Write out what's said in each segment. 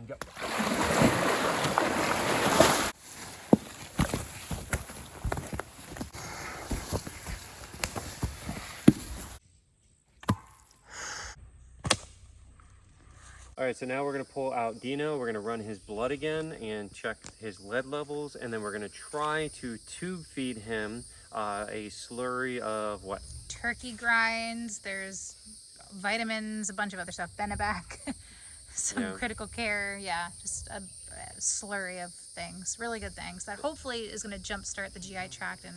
And go. All right, so now we're gonna pull out Dino. We're gonna run his blood again and check his lead levels, and then we're gonna try to tube feed him a slurry of what? Turkey grinds, there's vitamins, a bunch of other stuff, Benebac, some critical care, just a slurry of things, really good things that hopefully is gonna jumpstart the GI tract and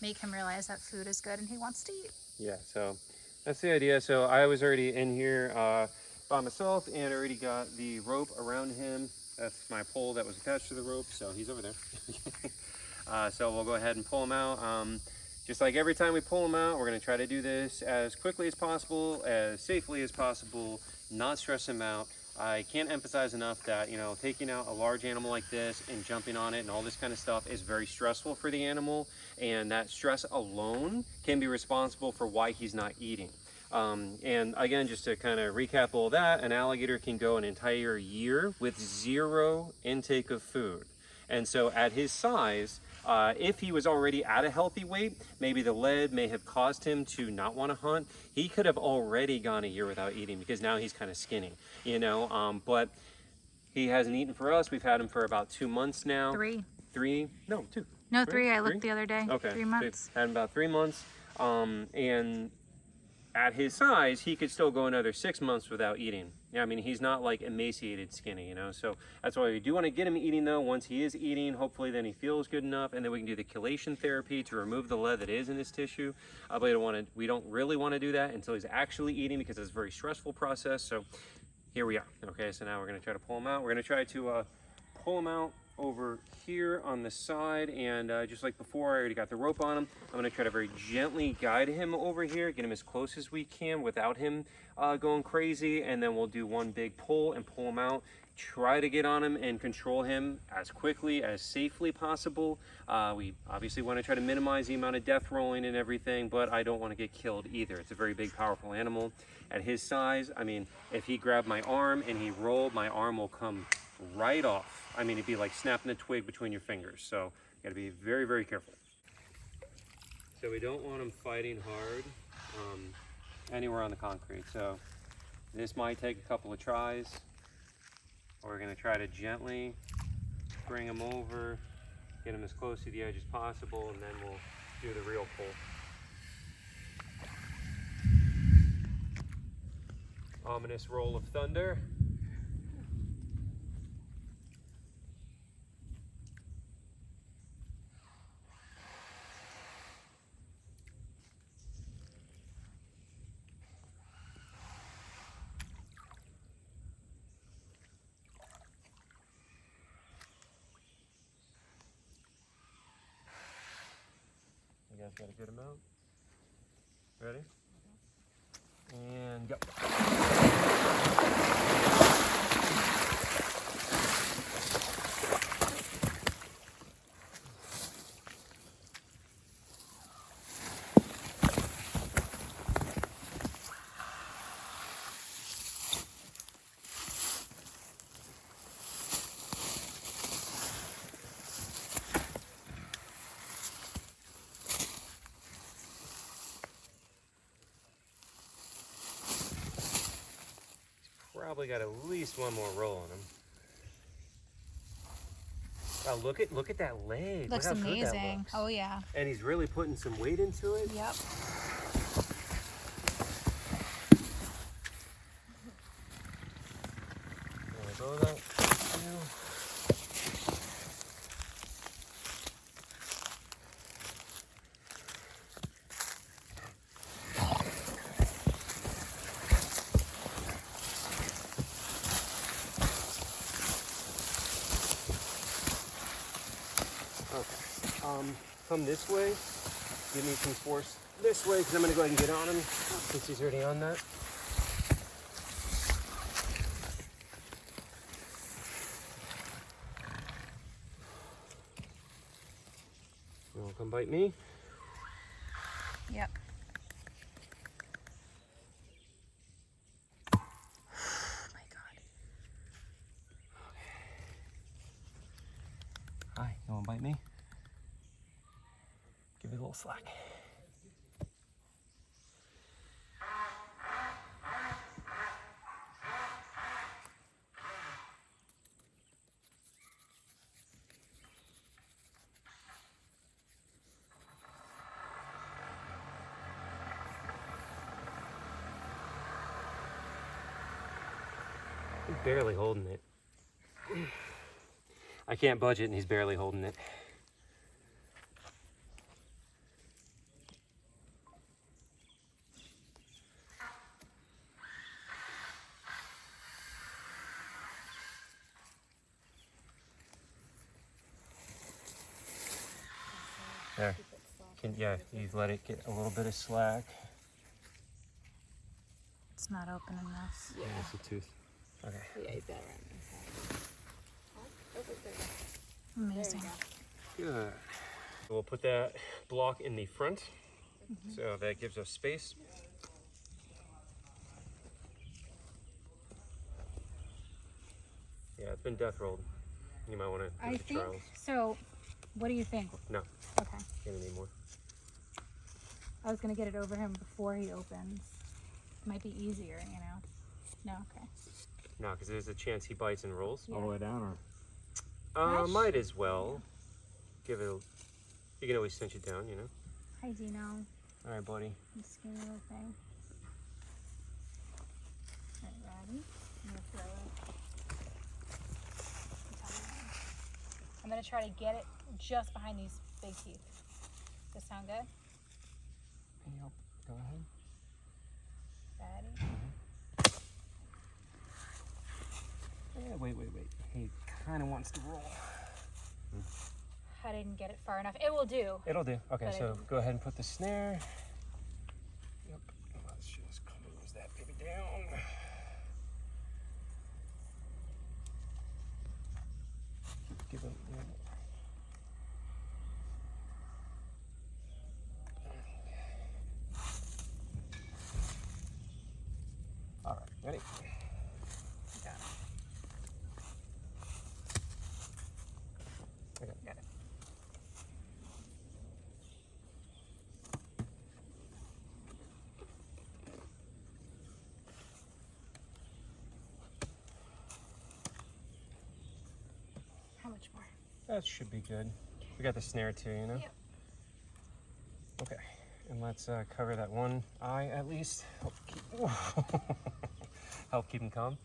make him realize that food is good and he wants to eat. Yeah, so that's the idea. So I was already in here by myself and already got the rope around him. That's my pole that was attached to the rope, so he's over there. So we'll go ahead and pull him out. Just like every time we pull him out, we're gonna try to do this as quickly as possible, as safely as possible, not stress him out. I can't emphasize enough that, you know, taking out a large animal like this and jumping on it and all this kind of stuff is very stressful for the animal, and that stress alone can be responsible for why he's not eating. And again, just to kind of recap all that, an alligator can go an entire year with 0 intake of food. And so at his size, if he was already at a healthy weight, maybe the lead may have caused him to not want to hunt. He could have already gone a year without eating because now he's kind of skinny, you know, but he hasn't eaten for us. We've had him for about 2 months now. 3. 3? No, 2. No, 3. I looked the other day. Okay. 3 months. Had him about 3 months. And at his size, he could still go another 6 months without eating. Yeah, I mean, he's not like emaciated skinny, you know, so that's why we do want to get him eating though. Once he is eating, hopefully then he feels good enough, and then we can do the chelation therapy to remove the lead that is in his tissue. But we don't really want to do that until he's actually eating because it's a very stressful process. So here we are. Okay, so now we're going to try to pull him out. We're going to try to pull him out over here on the side, and just like before, I already got the rope on him. I'm going to try to very gently guide him over here, get him as close as we can without him going crazy, and then we'll do one big pull and pull him out. Try to get on him and control him as quickly, as safely possible. We obviously want to try to minimize the amount of death rolling and everything, but I don't want to get killed either. It's a very big, powerful animal. At his size, I mean, if he grabbed my arm and he rolled, my arm will come right off. I mean, it'd be like snapping a twig between your fingers. So you gotta be very, very careful. So we don't want him fighting hard anywhere on the concrete. So this might take a couple of tries. We're gonna try to gently bring him over, get him as close to the edge as possible, and then we'll do the real pull. Ominous roll of thunder. You guys got a good amount? Ready? And go. Probably got at least one more roll on him. Wow, look at that leg. Looks look how amazing. Good that looks. Oh yeah. And he's really putting some weight into it. Yep. Go with that. Come this way. Give me some force this way because I'm going to go ahead and get on him since he's already on that. You want to come bite me? Yep. Oh my God. Hi, you wanna bite me? Give it a little slack. He's barely holding it. I can't budge it and he's barely holding it. There. Yeah, you let it get a little bit of slack. It's not open enough. Yeah, it's a tooth. Okay. Yeah, you better run this Amazing. Good. We'll put that block in the front, so that gives us space. Yeah, it's been death rolled. You might want to do I the think trials. so. What do you think? No, Okay. gonna need more. I was gonna get it over him before he opens. Might be easier, you know. No, okay. No, because there's a chance he bites and rolls. Yeah. all the way down, or Might as well. Give it a, you can always cinch it down, you know. Hi, Dino. All right, buddy. You skinny little thing. All right, ready? I'm gonna throw it. I'm gonna try to get it just behind these big teeth. Does this sound good? Yep. Go ahead. Ready? Yeah, wait. He kind of wants to roll. I didn't get it far enough. It will do. It'll do. Okay, But so go ahead and put the snare. Yep. Let's just close that baby down. Give him. All right, ready? Got it. Okay. Got it. How much more? That should be good. We got the snare too, you know? Yep. Okay, and let's cover that one eye at least. Help keep him calm.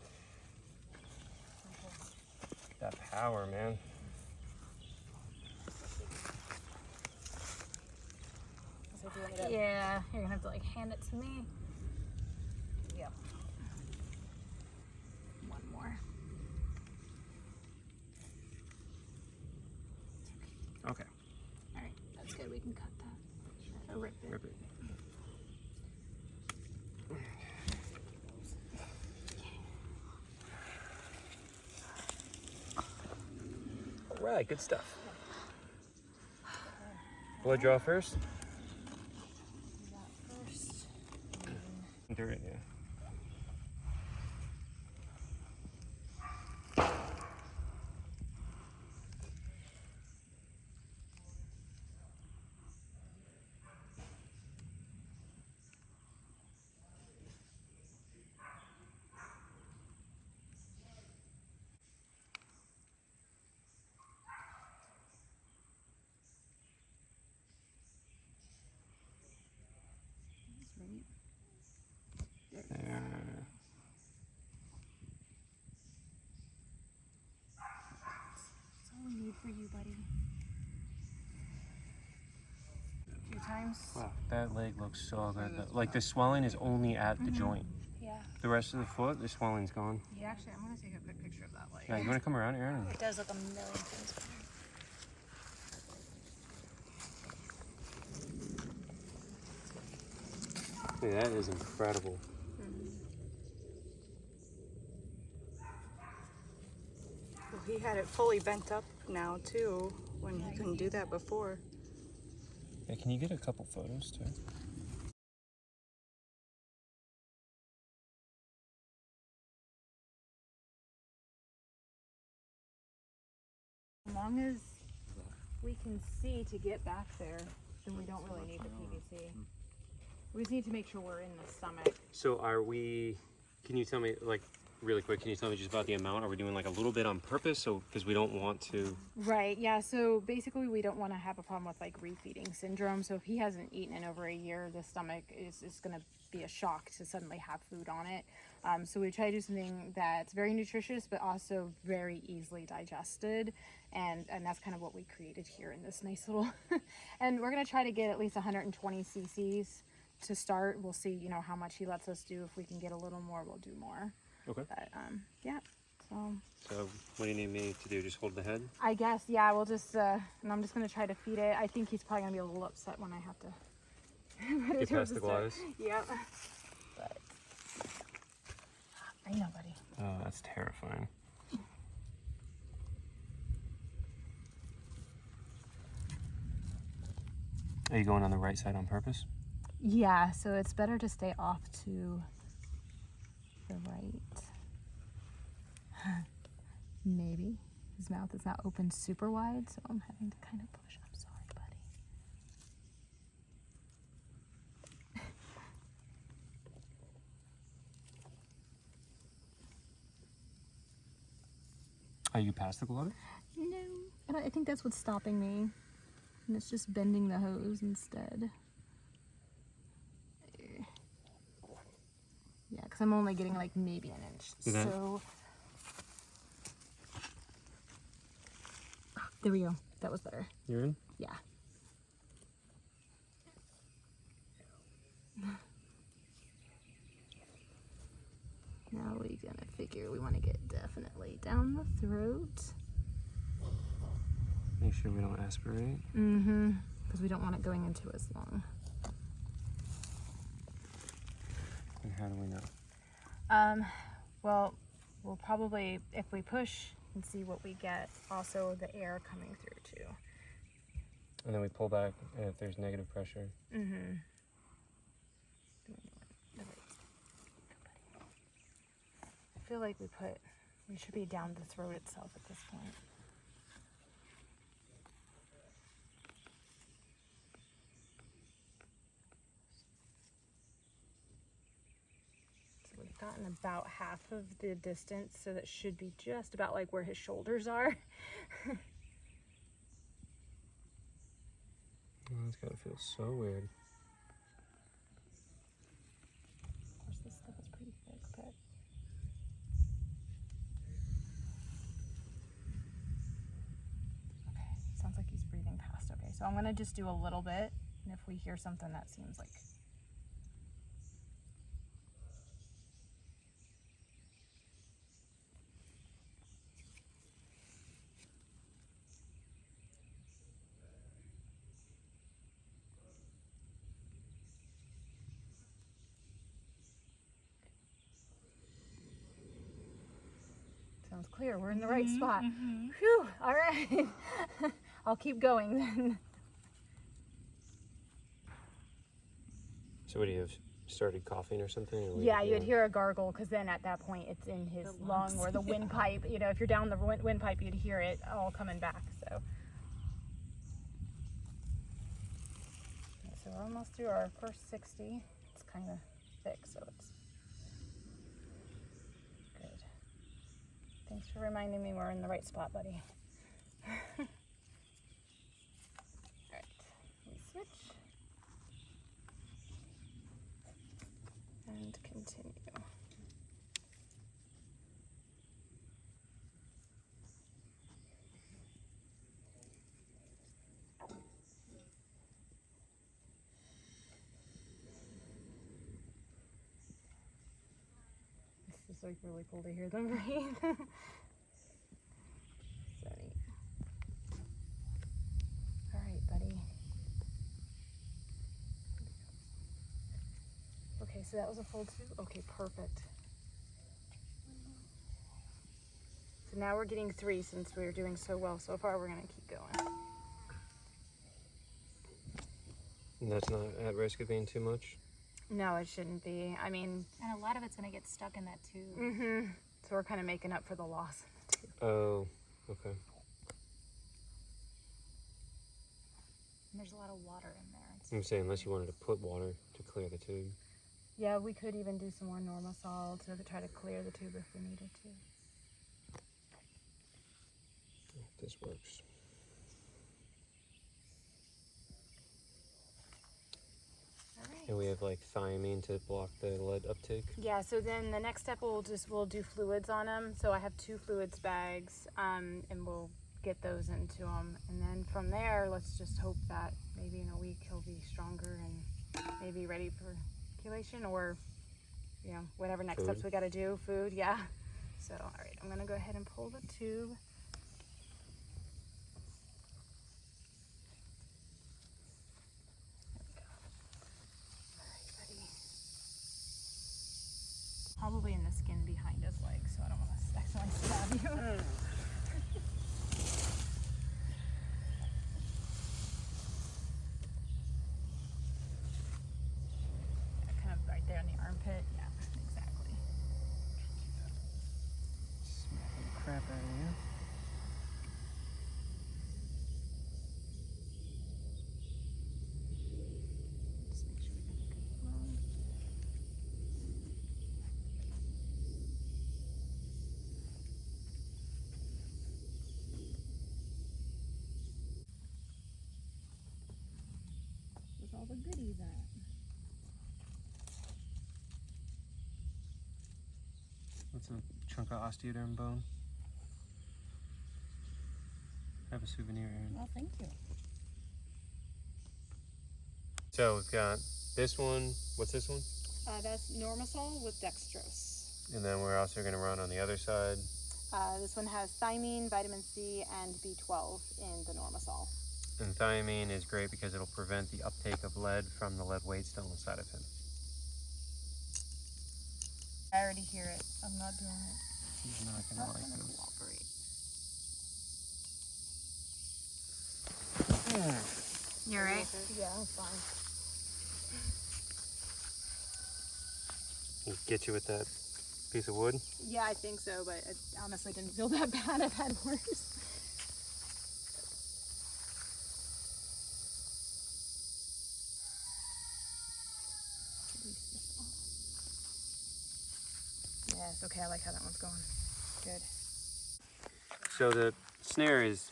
That power, man. Yeah, you're gonna have to like hand it to me. Yep. One more. Okay. All right, that's good. We can cut that. Or rip it. Rip it. All right, good stuff. Blood draw first. First. Do it, yeah. There. That's all we need for you, buddy. A few times. Wow, that leg looks so good. Like the swelling is only at the joint. Yeah. The rest of the foot, the swelling's gone. Yeah, actually, I'm gonna take a quick picture of that leg. Yeah, you want to come around, Aaron? It does look a million times better. Hey, that is incredible. well, he had it fully bent up now too, when he couldn't do that before. Yeah, can you get a couple photos too? As long as we can see to get back there, then we don't really need the PVC. We just need to make sure we're in the stomach. So can you tell me, like, really quick, can you tell me just about the amount? Are we doing like a little bit on purpose? So, because we don't want to. Right, yeah, so basically we don't want to have a problem with like refeeding syndrome. So if he hasn't eaten in over a year, the stomach is going to be a shock to suddenly have food on it. So we try to do something that's very nutritious, but also very easily digested. And that's kind of what we created here in this nice little, and we're going to try to get at least 120 cc's to start. We'll see, you know, how much he lets us do. If we can get a little more, we'll do more. Okay. But yeah, so What do you need me to do? Just hold the head? I guess, yeah, we'll just, and I'm just going to try to feed it. I think he's probably going to be a little upset when I have to Get past the glass? Yep. But, I know, buddy. Oh, that's terrifying. Are you going on the right side on purpose? Yeah, so it's better to stay off to the right. Maybe. His mouth is not open super wide, so I'm having to kind of push. I'm sorry, buddy. Are you past the gloves? No. And I think that's what's stopping me. And it's just bending the hose instead. Yeah, because I'm only getting like maybe an inch. Okay. So there we go. That was better. You're in? Yeah. Now we're gonna figure we want to get definitely down the throat. Make sure we don't aspirate. Mm-hmm. Because we don't want it going into his lung. And how do we know? Well, we'll probably, if we push and see what we get, also the air coming through too. And then we pull back if there's negative pressure. Mm-hmm. I feel like we should be down the throat itself at this point. So we've gotten about half of the distance, so that should be just about like where his shoulders are. Oh, that's gotta feel so weird. Of course, this stuff is pretty thick, but okay, sounds like he's breathing past. Okay, so I'm gonna just do a little bit, and if we hear something that seems like sounds clear. We're in the right spot. Whew, all right. I'll keep going then. So what do you have? Started coughing or something? Or Yeah, you'd hear a gargle, because then at that point it's in his lung or the windpipe. You know, if you're down the windpipe, you'd hear it all coming back. So we're almost through our first 60. It's kind of thick, so it's good. Thanks for reminding me we're in the right spot, buddy. All right, we switch and continue. This is like really cool to hear them breathe. So neat. All right, buddy. Okay, so that was a full 2? Okay, perfect. So now we're getting 3 since we were doing so well so far. We're gonna keep going. And that's not at risk of being too much? No, it shouldn't be. I mean, And a lot of it's going to get stuck in that tube. so we're kind of making up for the loss. Oh, okay. there's a lot of water in there. I'm saying unless you wanted to put water to clear the tube. Yeah, we could even do some more normal salt to try to clear the tube if we needed to. If this works. All right. And we have like thiamine to block the lead uptake. Yeah, so then the next step we'll do fluids on them. So I have 2 fluids bags, and we'll get those into them. And then from there, let's just hope that maybe in a week he'll be stronger and maybe ready for chelation, or, you know, whatever next steps we got to do. Food, yeah. So, all right, I'm gonna go ahead and pull the tube. Probably in the skin behind his leg, so I don't want to accidentally stab you. Kind of right there in the armpit. Yeah, exactly. Smacking the crap out of you. Just make sure we got a good flow. With all the goodies at. That's a chunk of osteoderm bone. Have a souvenir, Aaron. Well, thank you. So we've got this one. What's this one? That's Normasol with dextrose. And then we're also going to run on the other side. This one has thiamine, vitamin C, and B12 in the Normasol. And thiamine is great because it'll prevent the uptake of lead from the lead weight still inside of him. I already hear it. I'm not doing it. He's not going to like this. You're right. Yeah, I'm fine. We'll get you with that piece of wood. Yeah, I think so, but it honestly didn't feel that bad. I've had worse. Yes, okay, I like how that one's going. Good. So the snare is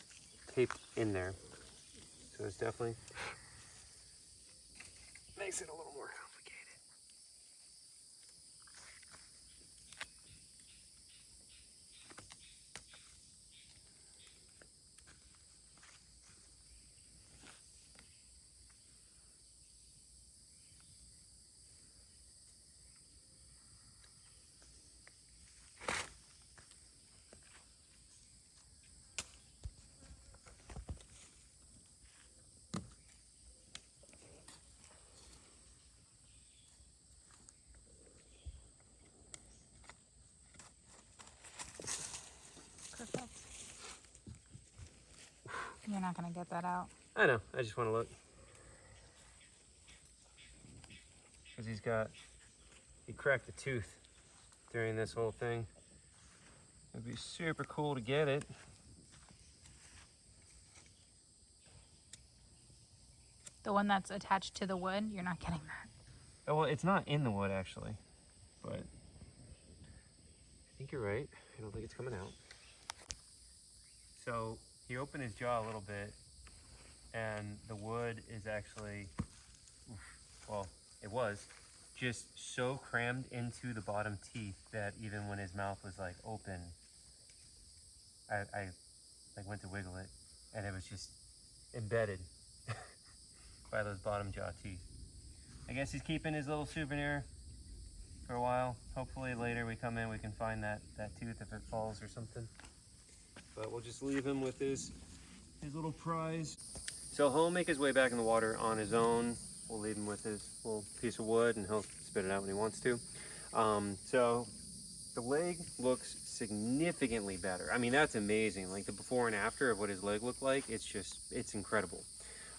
taped in there. So it's definitely makes it a little more complicated. Perfect. You're not gonna get that out. I know, I just want to look. Because he cracked a tooth during this whole thing. It'd be super cool to get it. The one that's attached to the wood, you're not getting that. Oh, well, it's not in the wood actually, but I think you're right. I don't think it's coming out. So he opened his jaw a little bit, and the wood is actually, well, it was just so crammed into the bottom teeth that even when his mouth was like open, I like went to wiggle it, and it was just embedded by those bottom jaw teeth. I guess he's keeping his little souvenir for a while. Hopefully later we come in, we can find that tooth if it falls or something. But we'll just leave him with his little prize. So he'll make his way back in the water on his own. We'll leave him with his little piece of wood and he'll spit it out when he wants to. So the leg looks significantly better. I mean, that's amazing. Like the before and after of what his leg looked like, it's incredible.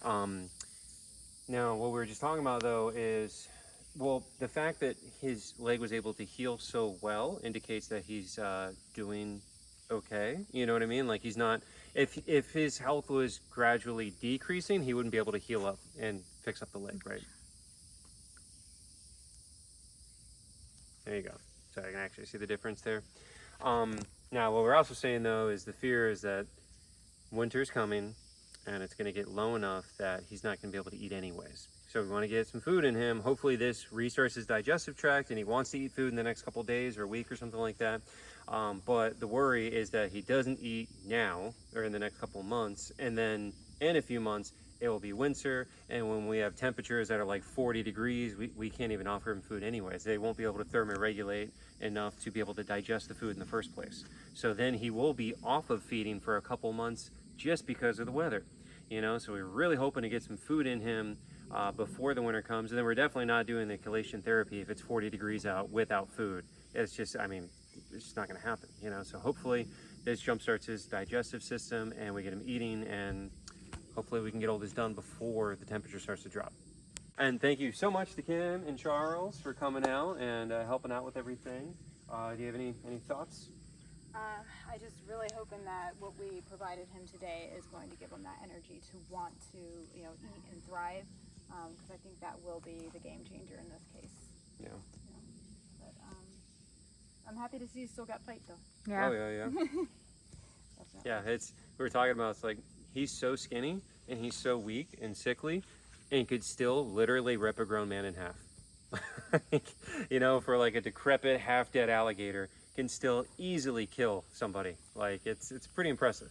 Now, what we were just talking about though is, well, the fact that his leg was able to heal so well indicates that he's doing okay. You know what I mean? Like he's not, if his health was gradually decreasing, he wouldn't be able to heal up and fix up the leg, right? There you go. So I can actually see the difference there. Now, what we're also saying though is the fear is that winter's coming and it's going to get low enough that he's not going to be able to eat anyways. So we want to get some food in him. Hopefully this restarts his digestive tract and he wants to eat food in the next couple days or a week or something like that. But the worry is that he doesn't eat now or in the next couple of months, and then in a few months it will be winter, and when we have temperatures that are like 40 degrees, we can't even offer him food anyways. They won't be able to thermoregulate enough to be able to digest the food in the first place. So then he will be off of feeding for a couple months just because of the weather, you know. So we're really hoping to get some food in him before the winter comes, and then we're definitely not doing the chelation therapy if it's 40 degrees out without food. It's just, I mean, it's just not going to happen, you know. So hopefully this jumpstarts his digestive system and we get him eating, and hopefully we can get all this done before the temperature starts to drop. And thank you so much to Kim and Charles for coming out and helping out with everything. Do you have any thoughts? I just really hoping that what we provided him today is going to give him that energy to want to, you know, eat and thrive, because I think that will be the game changer in this case. Yeah. But I'm happy to see you still got fight though. Yeah. Oh yeah. Yeah, it's, we were talking about, it's like he's so skinny and he's so weak and sickly and could still literally rip a grown man in half. You know, for like a decrepit, half-dead alligator can still easily kill somebody. Like it's pretty impressive.